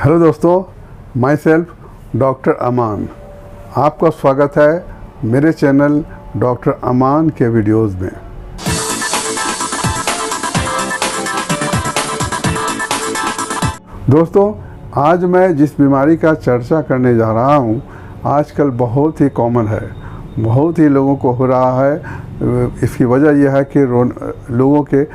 Hello दोस्तों, my self doctor अमान। आपका स्वागत है मेरे चैनल डॉक्टर अमान के वीडियोज़ में। दोस्तों, आज मैं जिस बीमारी का चर्चा करने जा रहा हूँ आजकल बहुत ही कॉमन है, बहुत ही लोगों को हो रहा है। इसकी वजह यह है कि लोगों के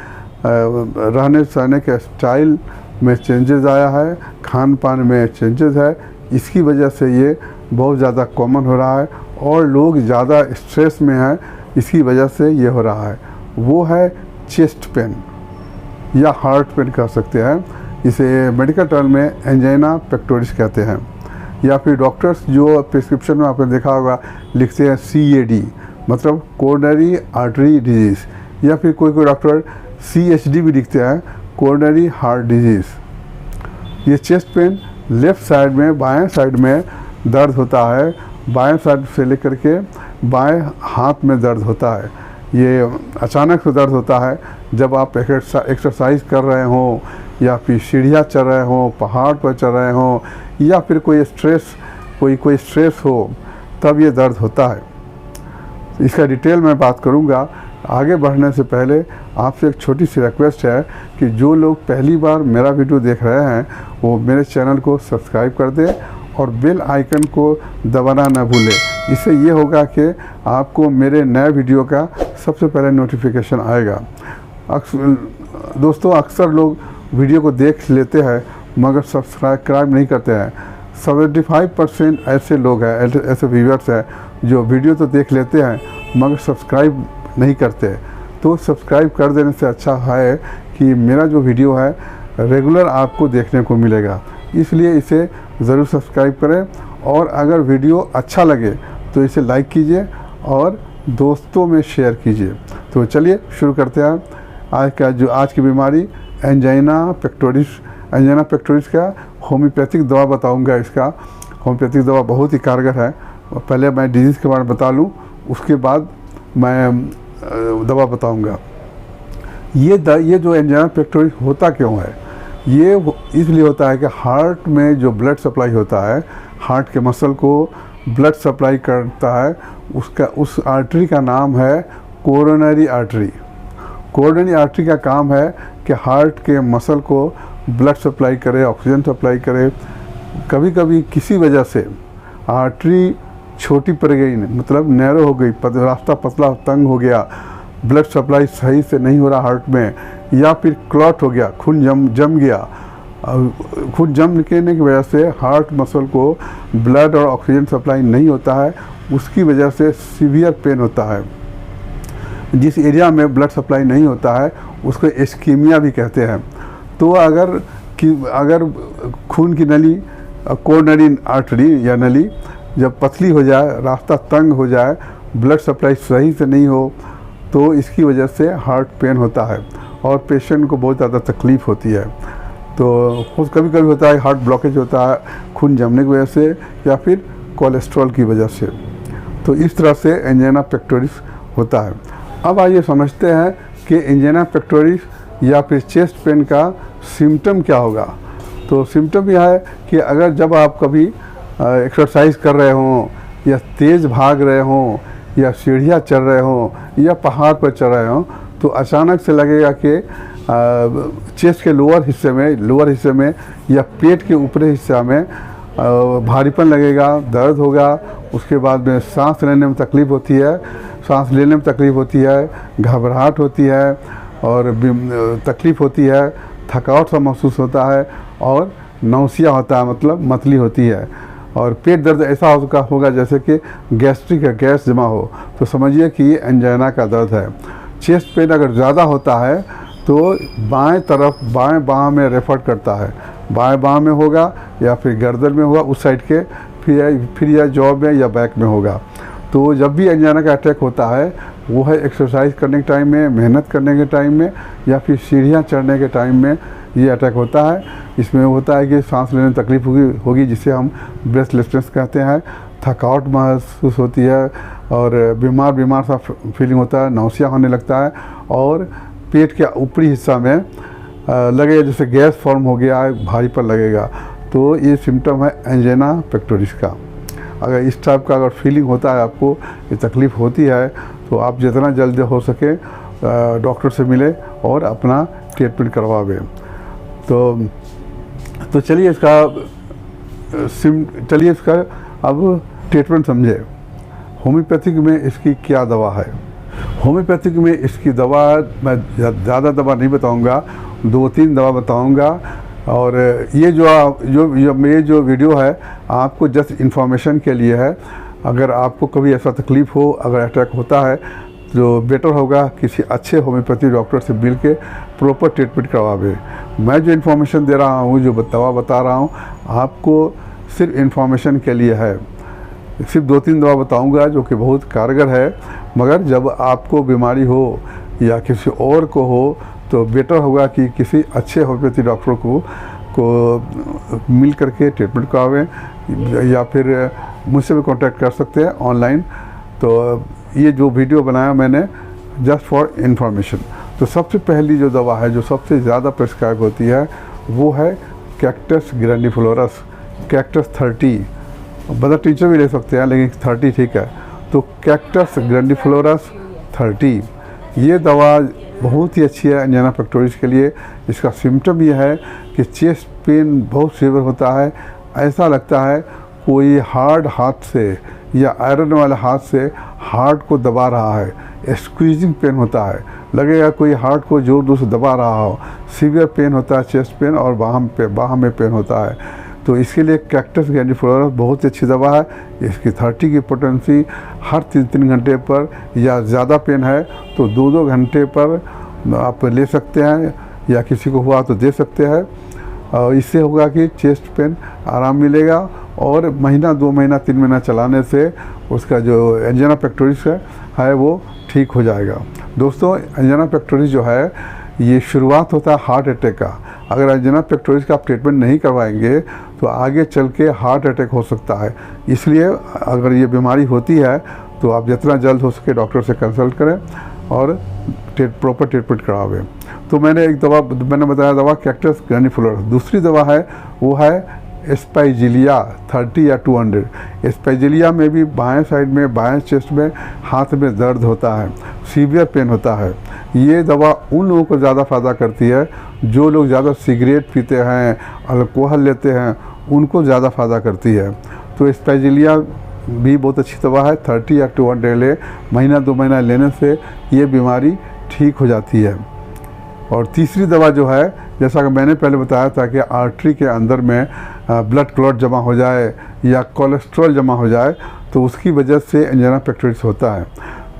रहने सहने के स्टाइल में चेंजेस आया है, खान पान में चेंजेस है। इसकी वजह से ये बहुत ज़्यादा कॉमन हो रहा है और लोग ज़्यादा स्ट्रेस में हैं, इसकी वजह से ये हो रहा है। वो है चेस्ट पेन या हार्ट पेन कह सकते हैं। इसे मेडिकल टर्म में एंजाइना पेक्टोरिस कहते हैं, या फिर डॉक्टर्स जो प्रिस्क्रिप्शन में आपने देखा होगा लिखते हैं CAD, मतलब कोरोनरी आर्टरी डिजीज़, या फिर कोई डॉक्टर CHD भी लिखते हैं, कोरोनरी हार्ट डिजीज़। ये चेस्ट पेन लेफ़्ट साइड में, बाएं साइड में दर्द होता है, बाएं साइड से लेकर के बाएं हाथ में दर्द होता है। ये अचानक से दर्द होता है जब आप एक्सरसाइज कर रहे हों, या फिर सीढ़ियाँ चढ़ रहे हों, पहाड़ पर चढ़ रहे हों, या फिर कोई स्ट्रेस हो, तब ये दर्द होता है। इसका डिटेल में बात करूँगा। आगे बढ़ने से पहले आपसे एक छोटी सी रिक्वेस्ट है कि जो लोग पहली बार मेरा वीडियो देख रहे हैं वो मेरे चैनल को सब्सक्राइब कर दें और बेल आइकन को दबाना न भूलें। इससे ये होगा कि आपको मेरे नए वीडियो का सबसे पहले नोटिफिकेशन आएगा। दोस्तों, अक्सर लोग वीडियो को देख लेते हैं मगर सब्सक्राइब नहीं करते हैं। 75% ऐसे लोग हैं, ऐसे व्यूअर्स हैं जो वीडियो तो देख लेते हैं मगर सब्सक्राइब नहीं करते। तो सब्सक्राइब कर देने से अच्छा है कि मेरा जो वीडियो है रेगुलर आपको देखने को मिलेगा, इसलिए इसे ज़रूर सब्सक्राइब करें। और अगर वीडियो अच्छा लगे तो इसे लाइक कीजिए और दोस्तों में शेयर कीजिए। तो चलिए शुरू करते हैं। आज की बीमारी एंजाइना पेक्टोरिस का होम्योपैथिक दवा बताऊंगा। इसका होम्योपैथिक दवा बहुत ही कारगर है। पहले मैं डिजीज़ के बारे में बता लूँ, उसके बाद मैं दवा बताऊंगा। ये जो एंजाइना पेक्टोरिस होता क्यों है? ये इसलिए होता है कि हार्ट में जो ब्लड सप्लाई होता है, हार्ट के मसल को ब्लड सप्लाई करता है, उस आर्टरी का नाम है कोरोनरी आर्टरी। कोरोनरी आर्टरी का काम है कि हार्ट के मसल को ब्लड सप्लाई करे, ऑक्सीजन सप्लाई करे। कभी कभी किसी वजह से आर्टरी छोटी पड़ गई, मतलब नैरो हो गई, रास्ता पतला तंग हो गया, ब्लड सप्लाई सही से नहीं हो रहा हार्ट में, या फिर क्लॉट हो गया, खून जम गया। खून जमने की वजह से हार्ट मसल को ब्लड और ऑक्सीजन सप्लाई नहीं होता है, उसकी वजह से सीवियर पेन होता है। जिस एरिया में ब्लड सप्लाई नहीं होता है उसको इस्कीमिया भी कहते हैं। तो अगर खून की नली, कोरोनरी आर्टरी या नली जब पतली हो जाए, रास्ता तंग हो जाए, ब्लड सप्लाई सही से नहीं हो, तो इसकी वजह से हार्ट पेन होता है और पेशेंट को बहुत ज़्यादा तकलीफ़ होती है। तो कभी कभी होता है हार्ट ब्लॉकेज होता है खून जमने की वजह से, या फिर कोलेस्ट्रॉल की वजह से। तो इस तरह से एंजाइना पेक्टोरिस होता है। अब आइए समझते हैं कि एंजाइना पेक्टोरिस या फिर चेस्ट पेन का सिम्टम क्या होगा। तो सिम्टम यह है कि अगर जब आप कभी एक्सरसाइज कर रहे हों, या तेज़ भाग रहे हों, या सीढ़ियाँ चढ़ रहे हों, या पहाड़ पर चढ़ रहे हों, तो अचानक से लगेगा कि चेस्ट के लोअर हिस्से में या पेट के ऊपरी हिस्सा में भारीपन लगेगा, दर्द होगा। उसके बाद में सांस लेने में तकलीफ़ होती है, घबराहट होती है और तकलीफ़ होती है, थकावट सा महसूस होता है और नौसिया होता है, मतलब मतली होती है। और पेट दर्द ऐसा होगा जैसे कि गैस्ट्रिक है, गैस जमा हो, तो समझिए कि ये एंजाइना का दर्द है। चेस्ट पेन अगर ज़्यादा होता है तो बाएं बाह में रेफर करता है, बाएं बाह में होगा या फिर गर्दन में होगा, उस साइड के, फिर या जॉ में या बैक में होगा। तो जब भी एंजाइना का अटैक होता है वो है एक्सरसाइज करने के टाइम में, मेहनत करने के टाइम में, या फिर सीढ़ियाँ चढ़ने के टाइम में ये अटैक होता है। इसमें होता है कि सांस लेने में तकलीफ होगी जिसे हम ब्रेथलेसनेस कहते हैं, थकावट महसूस होती है और बीमार सा फीलिंग होता है, नौसिया होने लगता है और पेट के ऊपरी हिस्सा में लगेगा जैसे गैस फॉर्म हो गया है, भारीपन लगेगा। तो तो ये सिम्टम है एंजाइना पेक्टोरिस का। अगर इस टाइप का अगर फीलिंग होता है, आपको ये तकलीफ़ होती है, तो आप जितना जल्दी हो सके डॉक्टर से मिले और अपना ट्रीटमेंट करवावे। तो चलिए इसका अब ट्रीटमेंट समझे। होम्योपैथिक में इसकी क्या दवा है। होम्योपैथिक में इसकी दवा मैं ज़्यादा दवा नहीं बताऊंगा, 2-3 दवा बताऊंगा। और ये जो वीडियो है आपको जस्ट इन्फॉर्मेशन के लिए है। अगर आपको कभी ऐसा तकलीफ़ हो, अगर अटैक होता है, तो बेटर होगा किसी अच्छे होम्योपैथी डॉक्टर से मिल के प्रॉपर ट्रीटमेंट करवावे। मैं जो इन्फॉर्मेशन दे रहा हूँ, जो दवा बता रहा हूँ, आपको सिर्फ इन्फॉर्मेशन के लिए है। सिर्फ 2-3 दवा बताऊंगा जो कि बहुत कारगर है, मगर जब आपको बीमारी हो या किसी और को हो तो बेटर होगा कि किसी अच्छे होम्योपैथी डॉक्टर को मिल करके ट्रीटमेंट करावें, या फिर मुझसे भी कांटेक्ट कर सकते हैं ऑनलाइन। तो ये जो वीडियो बनाया मैंने जस्ट फॉर इन्फॉर्मेशन। तो सबसे पहली जो दवा है, जो सबसे ज़्यादा प्रिस्क्राइब होती है, वो है कैक्टस ग्रैंडिफलोरस, कैक्टस 30। बदर टीचर भी ले सकते हैं, लेकिन 30 ठीक है। तो कैक्टस ग्रैंडिफलोरस 30 ये दवा बहुत ही अच्छी है एंजाइना पेक्टोरिस के लिए। इसका सिम्टम ये है कि चेस्ट पेन बहुत सीवियर होता है। ऐसा लगता है कोई हार्ड हाथ से या आयरन वाले हाथ से हार्ट को दबा रहा है। स्क्वीजिंग पेन होता है, लगेगा कोई हार्ट को जोर जोर से दबा रहा हो। सीवियर पेन होता है, चेस्ट पेन, और बाह में पेन होता है। तो इसके लिए कैक्टस ग्रैंडिफलोरस बहुत ही अच्छी दवा है। इसकी 30 की पोटेंसी हर 3-3 घंटे पर, या ज़्यादा पेन है तो 2-2 घंटे पर आप ले सकते हैं, या किसी को हुआ तो दे सकते हैं। और इससे होगा कि चेस्ट पेन आराम मिलेगा, और महीना 2 महीना 3 महीना चलाने से उसका जो एंजाइना पेक्टोरिस है वो ठीक हो जाएगा। दोस्तों, एंजाइना पेक्टोरिस जो है ये शुरुआत होता है हार्ट अटैक का। अगर एंजाइना पेक्टोरिस का आप ट्रीटमेंट नहीं करवाएंगे तो आगे चल के हार्ट अटैक हो सकता है। इसलिए अगर ये बीमारी होती है तो आप जितना जल्द हो सके डॉक्टर से कंसल्ट करें और प्रॉपर ट्रीटमेंट करावें। तो मैंने बताया दवा कैक्टस ग्रैंडिफलोरस। दूसरी दवा है वो है एस्पाइजिलिया 30 या 200। एस्पाइजिलिया में भी बाएं साइड में, बाएं चेस्ट में, हाथ में दर्द होता है, सीवियर पेन होता है। ये दवा उन लोगों को ज़्यादा फ़ायदा करती है जो लोग ज़्यादा सिगरेट पीते हैं, अल्कोहल लेते हैं, उनको ज़्यादा फ़ायदा करती है। तो एस्पाइजिलिया भी बहुत अच्छी दवा है। 30 या 200 ले, महीना 2 महीना लेने से ये बीमारी ठीक हो जाती है। और तीसरी दवा जो है, जैसा कि मैंने पहले बताया था कि आर्टरी के अंदर में ब्लड क्लॉट जमा हो जाए या कोलेस्ट्रॉल जमा हो जाए, तो उसकी वजह से एंजाइना पेक्टोरिस होता है।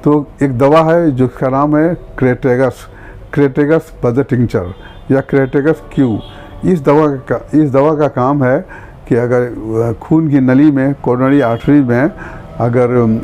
तो एक दवा है जिसका नाम है क्रेटेगस बदर टिंचर या क्रेटेगस क्यू। इस दवा का काम है कि अगर खून की नली में, कोरोनरी आर्टरी में अगर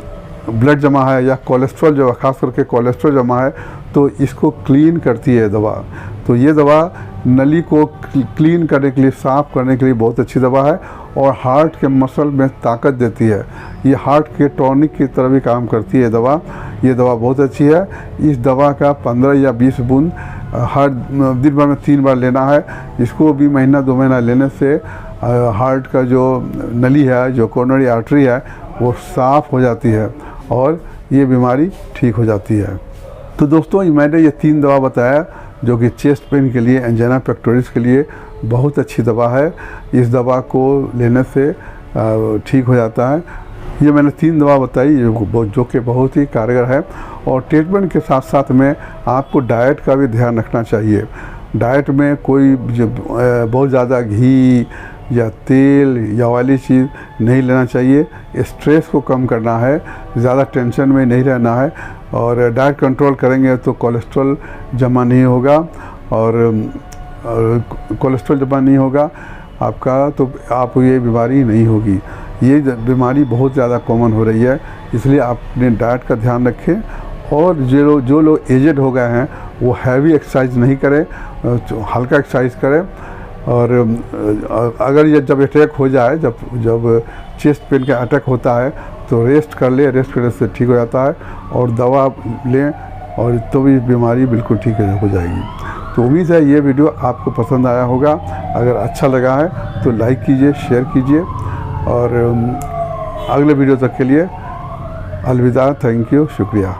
ब्लड जमा है या कोलेस्ट्रॉल जो खास करके कोलेस्ट्रॉल जमा है, तो इसको क्लीन करती है दवा। तो ये दवा नली को क्लीन करने के लिए, साफ़ करने के लिए बहुत अच्छी दवा है, और हार्ट के मसल में ताकत देती है। ये हार्ट के टॉनिक की तरह भी काम करती है दवा। ये दवा बहुत अच्छी है। इस दवा का 15 या 20 बूंद हर दिन भर में 3 बार लेना है। इसको भी महीना 2 महीना लेने से हार्ट का जो नली है, जो कोरोनरी आर्टरी है, वो साफ़ हो जाती है और ये बीमारी ठीक हो जाती है। तो दोस्तों, मैंने ये 3 दवा बताया जो कि चेस्ट पेन के लिए, एंजाइना पेक्टोरिस के लिए बहुत अच्छी दवा है। इस दवा को लेने से ठीक हो जाता है। ये मैंने 3 दवा बताई जो कि बहुत ही कारगर है। और ट्रीटमेंट के साथ साथ में आपको डाइट का भी ध्यान रखना चाहिए। डाइट में कोई बहुत ज़्यादा घी या तेल या ऑयली चीज़ नहीं लेना चाहिए। स्ट्रेस को कम करना है, ज़्यादा टेंशन में नहीं रहना है, और डाइट कंट्रोल करेंगे तो कोलेस्ट्रॉल जमा नहीं होगा, और कोलेस्ट्रॉल जमा नहीं होगा आपका, तो आपको ये बीमारी नहीं होगी। ये बीमारी बहुत ज़्यादा कॉमन हो रही है, इसलिए आप अपने डाइट का ध्यान रखें। और जो लोग एजेड हो गए हैं वो हैवी एक्सरसाइज नहीं करें, हल्का एक्सरसाइज करें। और अगर ये जब अटैक हो जाए, जब चेस्ट पेन का अटैक होता है, तो रेस्ट कर ले, रेस्ट करने से ठीक हो जाता है, और दवा लें और तो भी बीमारी बिल्कुल ठीक हो जाएगी। तो उम्मीद है ये वीडियो आपको पसंद आया होगा। अगर अच्छा लगा है तो लाइक कीजिए, शेयर कीजिए और अगले वीडियो तक के लिए अलविदा। थैंक यू, शुक्रिया।